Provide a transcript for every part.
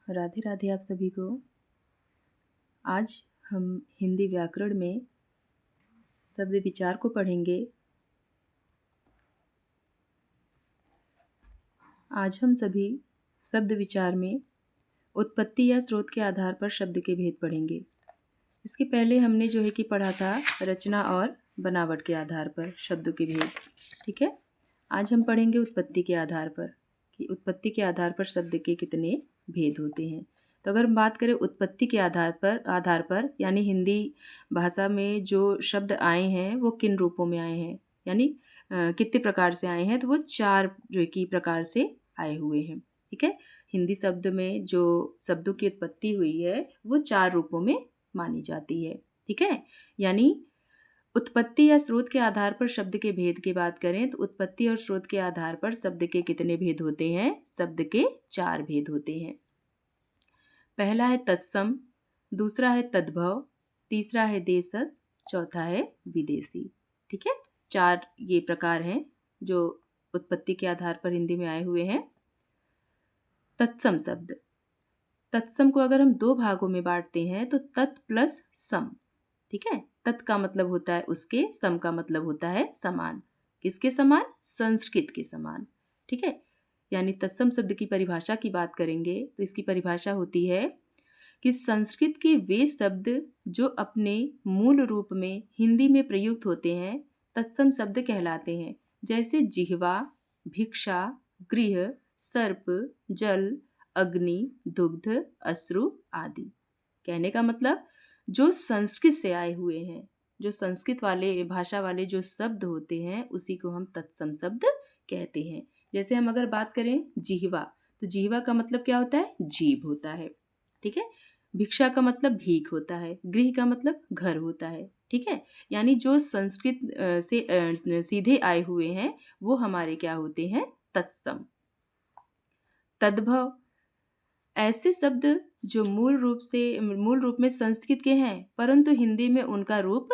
राधे राधे आप सभी को। आज हम हिंदी व्याकरण में शब्द विचार को पढ़ेंगे। आज हम सभी शब्द विचार में उत्पत्ति या स्रोत के आधार पर शब्द के भेद पढ़ेंगे। इसके पहले हमने जो है कि पढ़ा था रचना और बनावट के आधार पर शब्दों के भेद। ठीक है, आज हम पढ़ेंगे उत्पत्ति के आधार पर कि उत्पत्ति के आधार पर शब्द के कितने भेद होते हैं। तो अगर हम बात करें उत्पत्ति के आधार पर यानी हिंदी भाषा में जो शब्द आए हैं वो किन रूपों में आए हैं, यानी कितने प्रकार से आए हैं, तो वो 4 जो कि प्रकार से आए हुए हैं। ठीक है, हिंदी शब्द में जो शब्दों की उत्पत्ति हुई है वो 4 रूपों में मानी जाती है। ठीक है, यानी उत्पत्ति या स्रोत के आधार पर शब्द के भेद की बात करें तो उत्पत्ति और स्रोत के आधार पर शब्द के कितने भेद होते हैं? शब्द के 4 भेद होते हैं। पहला है तत्सम, दूसरा है तद्भव, तीसरा है देशज, चौथा है विदेशी। ठीक है, 4 ये प्रकार हैं जो उत्पत्ति के आधार पर हिंदी में आए हुए हैं। तत्सम शब्द, तत्सम को अगर हम 2 भागों में बांटते हैं तो तत् प्लस सम। ठीक है, तत् का मतलब होता है उसके, सम का मतलब होता है समान। किसके समान? संस्कृत के समान। ठीक है, यानी तत्सम शब्द की परिभाषा की बात करेंगे तो इसकी परिभाषा होती है कि संस्कृत के वे शब्द जो अपने मूल रूप में हिंदी में प्रयुक्त होते हैं तत्सम शब्द कहलाते हैं। जैसे जिह्वा, भिक्षा, गृह, सर्प, जल, अग्नि, दुग्ध, अश्रु आदि। कहने का मतलब जो संस्कृत से आए हुए हैं, जो संस्कृत वाले भाषा वाले जो शब्द होते हैं उसी को हम तत्सम शब्द कहते हैं। जैसे हम अगर बात करें जिह्वा, तो जिह्वा का मतलब क्या होता है? जीभ होता है। ठीक है, भिक्षा का मतलब भीख होता है, गृह का मतलब घर होता है। ठीक है, यानी जो संस्कृत से सीधे आए हुए हैं वो हमारे क्या होते हैं? तत्सम। तद्भव, ऐसे शब्द जो मूल रूप में संस्कृत के हैं परंतु हिंदी में उनका रूप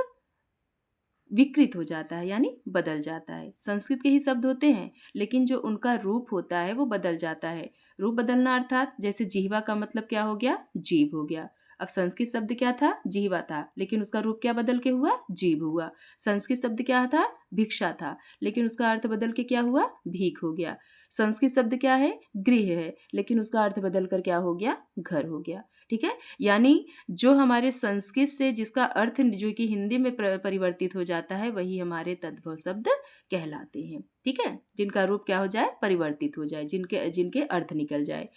विकृत हो जाता है, यानी बदल जाता है। संस्कृत के ही शब्द होते हैं लेकिन जो उनका रूप होता है वो बदल जाता है। रूप बदलना अर्थात जैसे जिह्वा का मतलब क्या हो गया? जीभ हो गया। अब संस्कृत शब्द क्या था? जिह्वा था, लेकिन उसका रूप क्या बदल के हुआ? जीभ हुआ। संस्कृत शब्द क्या था? भिक्षा था, लेकिन उसका अर्थ बदल के क्या हुआ? भीख हो गया। संस्कृत शब्द क्या है? गृह है, लेकिन उसका अर्थ बदल कर क्या हो गया? घर हो गया। ठीक है, यानी जो हमारे संस्कृत से जिसका अर्थ जो कि हिंदी में परिवर्तित हो जाता है वही हमारे तद्भव शब्द कहलाते हैं। ठीक है, जिनका रूप क्या हो जाए? परिवर्तित हो जाए, जिनके जिनके अर्थ निकल जाए।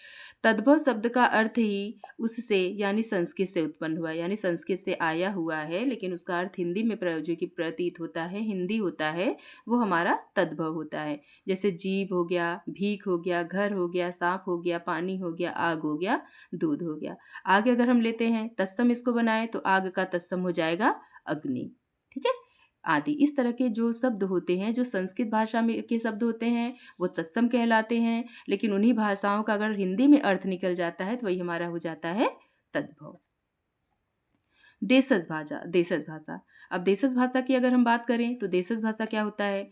तद्भव शब्द का अर्थ ही उससे यानी संस्कृत से उत्पन्न हुआ, यानी संस्कृत से आया हुआ है लेकिन उसका अर्थ हिंदी में जो कि प्रतीत होता है, हिंदी होता है, वो हमारा तद्भव होता है। जैसे जीभ हो गया, भीख हो गया, घर हो गया, सांप हो गया, पानी हो गया, आग हो गया, दूध हो गया। आगे अगर हम लेते हैं तत्सम इसको बनाए तो आग का तत्सम हो जाएगा अग्नि। ठीक है, आदि इस तरह के जो शब्द होते हैं जो संस्कृत भाषा में के शब्द होते हैं वो तत्सम कहलाते हैं, लेकिन उन्हीं भाषाओं का अगर हिंदी में अर्थ निकल जाता है तो वही हमारा हो जाता है तद्भव। देशज भाषा, अब देशज भाषा की अगर हम बात करें तो देशज भाषा क्या होता है?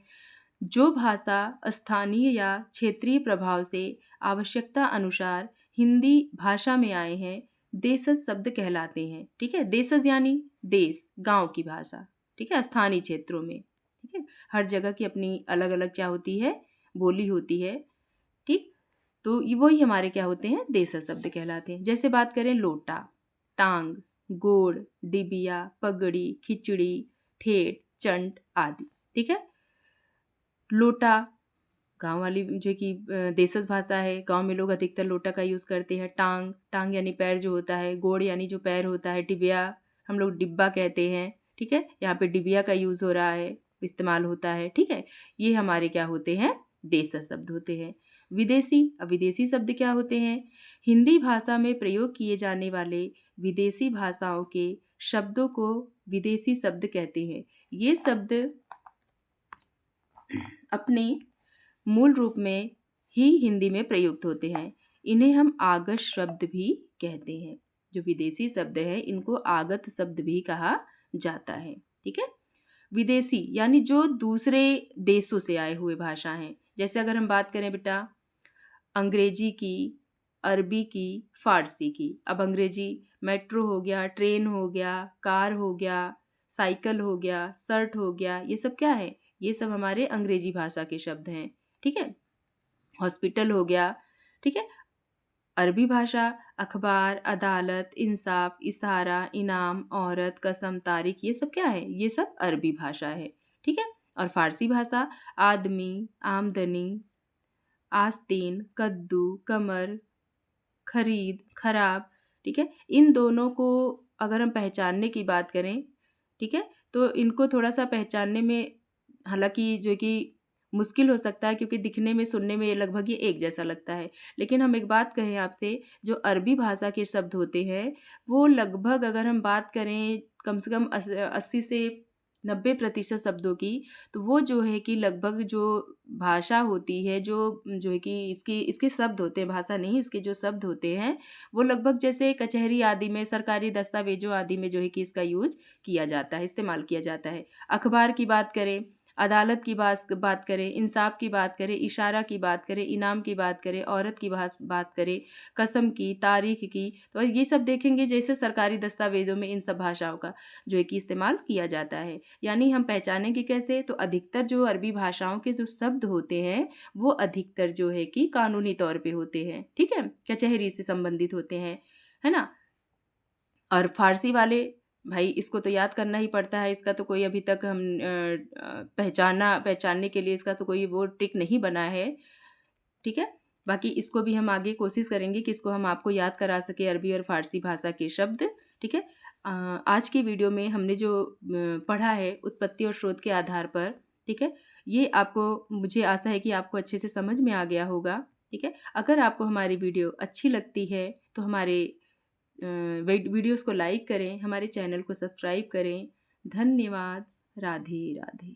जो भाषा स्थानीय या क्षेत्रीय प्रभाव से आवश्यकता अनुसार हिंदी भाषा में आए हैं देशज शब्द कहलाते हैं। ठीक है, देशज यानी देश, गांव की भाषा। ठीक है, स्थानीय क्षेत्रों में। ठीक है, हर जगह की अपनी अलग अलग क्या होती है? बोली होती है। ठीक, तो ये वही हमारे क्या होते हैं? देशज शब्द कहलाते हैं। जैसे बात करें लोटा, टांग, गोड़, डिबिया, पगड़ी, खिचड़ी, ठेठ, चंट आदि। ठीक है, लोटा गांव वाली जो कि देशज भाषा है, गांव में लोग अधिकतर लोटा का यूज़ करते हैं। टांग, टांग यानी पैर जो होता है, गोड़ यानी जो पैर होता है, डिबिया हम लोग डिब्बा कहते हैं। ठीक है, यहाँ पे डिबिया का यूज़ हो रहा है, इस्तेमाल होता है। ठीक है, ये हमारे क्या होते हैं? देशज शब्द होते हैं। विदेशी, अब विदेशी शब्द क्या होते हैं? हिंदी भाषा में प्रयोग किए जाने वाले विदेशी भाषाओं के शब्दों को विदेशी शब्द कहते हैं। ये शब्द अपने मूल रूप में ही हिंदी में प्रयुक्त होते हैं। इन्हें हम आगत शब्द भी कहते हैं। जो विदेशी शब्द है इनको आगत शब्द भी कहा जाता है। ठीक है, विदेशी यानी जो दूसरे देशों से आए हुए भाषा हैं। जैसे अगर हम बात करें बेटा अंग्रेजी की, अरबी की, फ़ारसी की। अब अंग्रेजी मेट्रो हो गया, ट्रेन हो गया, कार हो गया, साइकिल हो गया, शर्ट हो गया, ये सब क्या है? ये सब हमारे अंग्रेजी भाषा के शब्द हैं, ठीक है। हॉस्पिटल हो गया, ठीक है। अरबी भाषा अखबार, अदालत, इंसाफ, इशारा, इनाम, औरत, कसम, तारीख, ये सब क्या है? ये सब अरबी भाषा है, ठीक है। और फ़ारसी भाषा आदमी, आमदनी, आस्तीन, कद्दू, कमर, खरीद, खराब, ठीक है। इन दोनों को अगर हम पहचानने की बात करें, ठीक है, तो इनको थोड़ा-सा पहचानने में हालाँकि जो है कि मुश्किल हो सकता है, क्योंकि दिखने में, सुनने में ये लगभग ये एक जैसा लगता है। लेकिन हम एक बात कहें आपसे, जो अरबी भाषा के शब्द होते हैं, वो लगभग अगर हम बात करें कम से कम 80 से 90% शब्दों की, तो वो जो है कि लगभग जो भाषा होती है, जो है कि इसकी इसके शब्द होते हैं, भाषा नहीं, इसके जो शब्द होते हैं, वो लगभग जैसे कचहरी आदि में, सरकारी दस्तावेज़ों आदि में जो है कि इसका यूज़ किया जाता है, इस्तेमाल किया जाता है। अखबार की बात करें, अदालत की बात करें, इंसाफ की बात करें, इशारा की बात करें, इनाम की बात करें, औरत की बात करें, कसम की, तारीख की, तो ये सब देखेंगे जैसे सरकारी दस्तावेज़ों में इन सब भाषाओं का जो है कि इस्तेमाल किया जाता है। यानी हम पहचानेंगे कैसे? तो अधिकतर जो अरबी भाषाओं के जो शब्द होते हैं, वो अधिकतर जो है कि कानूनी तौर पे होते हैं, ठीक है? कचहरी से संबंधित होते हैं, है ना? और फ़ारसी वाले, भाई इसको तो याद करना ही पड़ता है, इसका तो कोई अभी तक हम पहचानने के लिए इसका तो कोई वो ट्रिक नहीं बना है, ठीक है? बाकी इसको भी हम आगे कोशिश करेंगे कि इसको हम आपको याद करा सकें, अरबी और फ़ारसी भाषा के शब्द, ठीक है? आज की वीडियो में हमने जो पढ़ा है उत्पत्ति और स्रोत के आधार पर, ठीक है? ये आपको, मुझे आशा है कि आपको अच्छे से समझ में आ गया होगा, ठीक है? अगर आपको हमारी वीडियो अच्छी लगती है तो हमारे वीडियोज़ को लाइक करें, हमारे चैनल को सब्सक्राइब करें। धन्यवाद। राधे राधे।